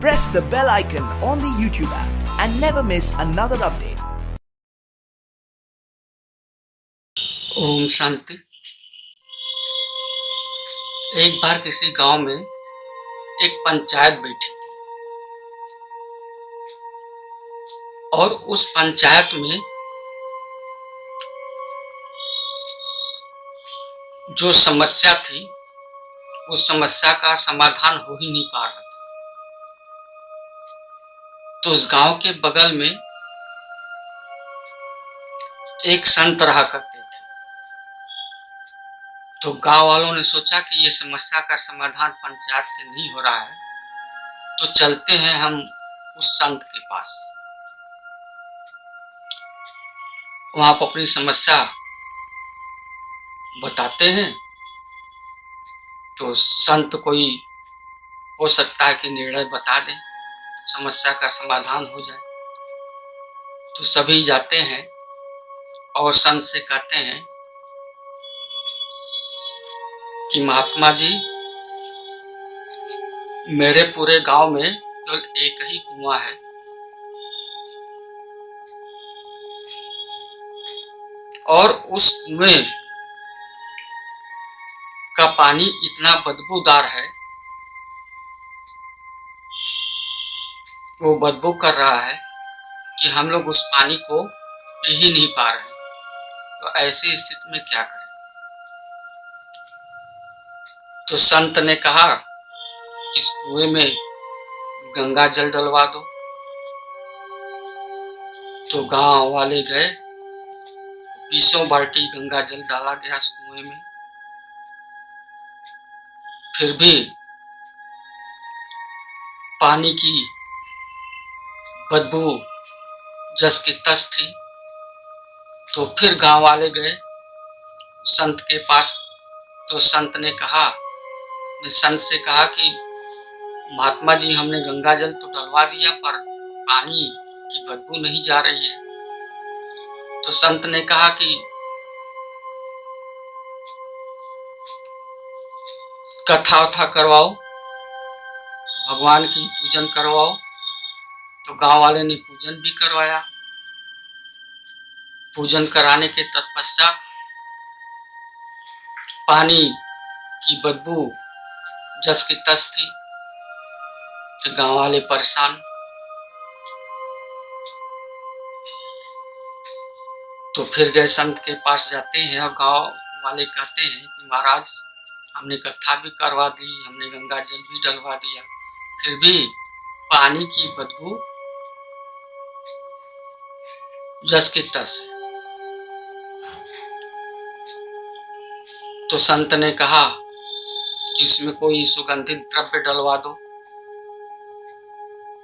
press the bell icon on the YouTube app and never miss another update. Om Shanti. एक बार किसी गांव में एक पंचायत बैठी थी और उस पंचायत में जो समस्या थी उस समस्या का समाधान हो ही नहीं पा रहा था। तो उस गांव के बगल में एक संत रहा करते थे। तो गांव वालों ने सोचा कि ये समस्या का समाधान पंचायत से नहीं हो रहा है, तो चलते हैं हम उस संत के पास, वहां पर अपनी समस्या बताते हैं। तो संत कोई हो सकता है कि निर्णय बता दे, समस्या का समाधान हो जाए। तो सभी जाते हैं और संत से कहते हैं कि महात्मा जी, मेरे पूरे गांव में केवल एक ही कुआं है और उस कुएं का पानी इतना बदबूदार है, वो बदबू कर रहा है कि हम लोग उस पानी को पी ही नहीं पा रहे। तो ऐसी स्थिति में क्या करें? तो संत ने कहा, इस कुएं में गंगा जल डलवा दो। तो गांव वाले गए, 20 बाल्टी गंगा जल डाला गया इस कुएं में। फिर भी पानी की बदबू जस की तस थी। तो फिर गांव वाले गए संत के पास। तो संत ने कहा, ने संत से कहा कि महात्मा जी, हमने गंगा जल तो डलवा दिया पर पानी की बदबू नहीं जा रही है। तो संत ने कहा कि कथा वथा करवाओ, भगवान की पूजन करवाओ। तो गांव वाले ने पूजन भी करवाया। पूजन कराने के तत्पश्चात पानी की बदबू जस की तस थी। तो गांव वाले परेशान। तो फिर गए संत के पास जाते हैं और गांव वाले कहते हैं कि महाराज, हमने कथा भी करवा दी, हमने गंगा जल भी डलवा दिया, फिर भी पानी की बदबू जस की तस है। तो संत ने कहा कि इसमें कोई सुगंधित द्रव्य डलवा दो।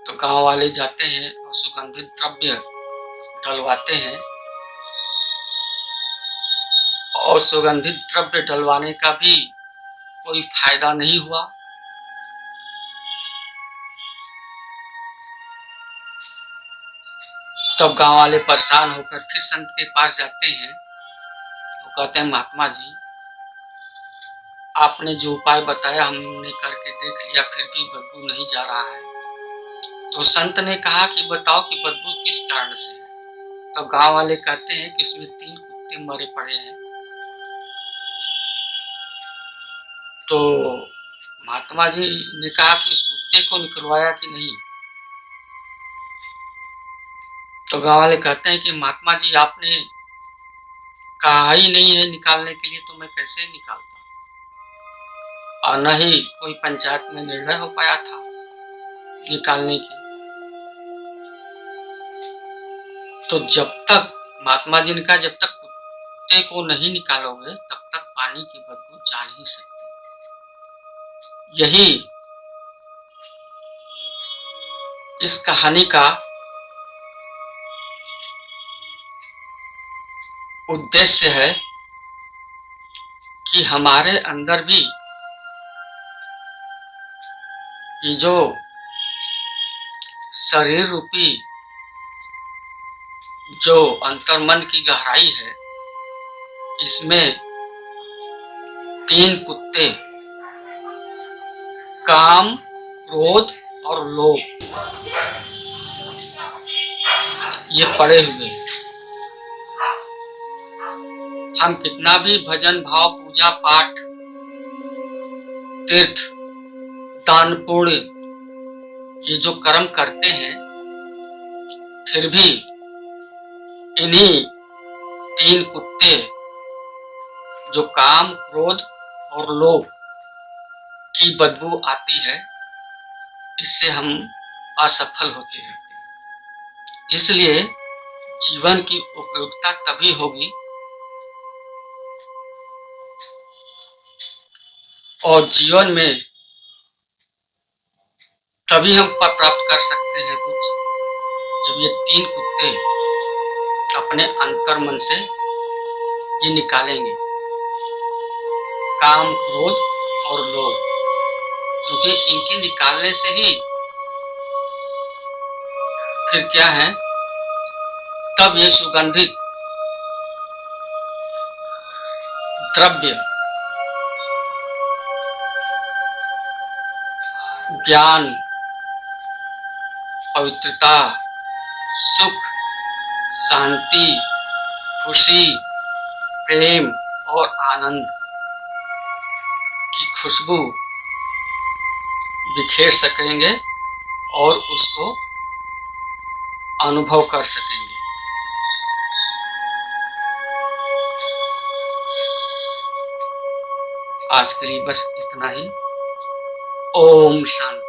तो गांव वाले जाते हैं और सुगंधित द्रव्य डलवाते हैं और सुगंधित द्रव्य डलवाने का भी कोई फायदा नहीं हुआ। तब गांव वाले परेशान होकर फिर संत के पास जाते हैं। वो कहते हैं, महात्मा जी, आपने जो उपाय बताया हमने करके देख लिया, फिर भी बदबू नहीं जा रहा है। तो संत ने कहा कि बताओ कि बदबू किस कारण से है। तो गांव वाले कहते हैं कि उसमें 3 कुत्ते मरे पड़े हैं। तो महात्मा जी ने कहा कि उस कुत्ते को निकलवाया कि नहीं। तो गांव वाले कहते हैं कि महात्मा जी, आपने कहा ही नहीं है निकालने के लिए, तो मैं कैसे निकालता, और न ही कोई पंचायत में निर्णय हो पाया था निकालने की। तो जब तक, महात्मा जी ने कहा, जब तक कुत्ते को नहीं निकालोगे तब तक पानी की बदबू जा नहीं सकती। यही इस कहानी का उद्देश्य है कि हमारे अंदर भी ये जो शरीर रूपी जो अंतर्मन की गहराई है, इसमें 3 कुत्ते, काम, क्रोध और लोभ ये पड़े हुए हैं। हम कितना भी भजन भाव पूजा पाठ तीर्थ दान पुण्य ये जो कर्म करते हैं, फिर भी इन्हीं तीन कुत्ते जो काम क्रोध और लोभ की बदबू आती है, इससे हम असफल होते रहते हैं। इसलिए जीवन की उपयोगिता तभी होगी और जीवन में तभी हम प्राप्त कर सकते हैं कुछ, जब ये तीन कुत्ते अपने अंतर मन से ये निकालेंगे, काम क्रोध और लोभ, क्योंकि इनके निकालने से ही फिर क्या है, तब ये सुगंधित द्रव्य ज्ञान, पवित्रता, सुख, शांति, खुशी, प्रेम और आनंद की खुशबू बिखेर सकेंगे और उसको अनुभव कर सकेंगे। आज के लिए बस इतना ही। ओम शांति।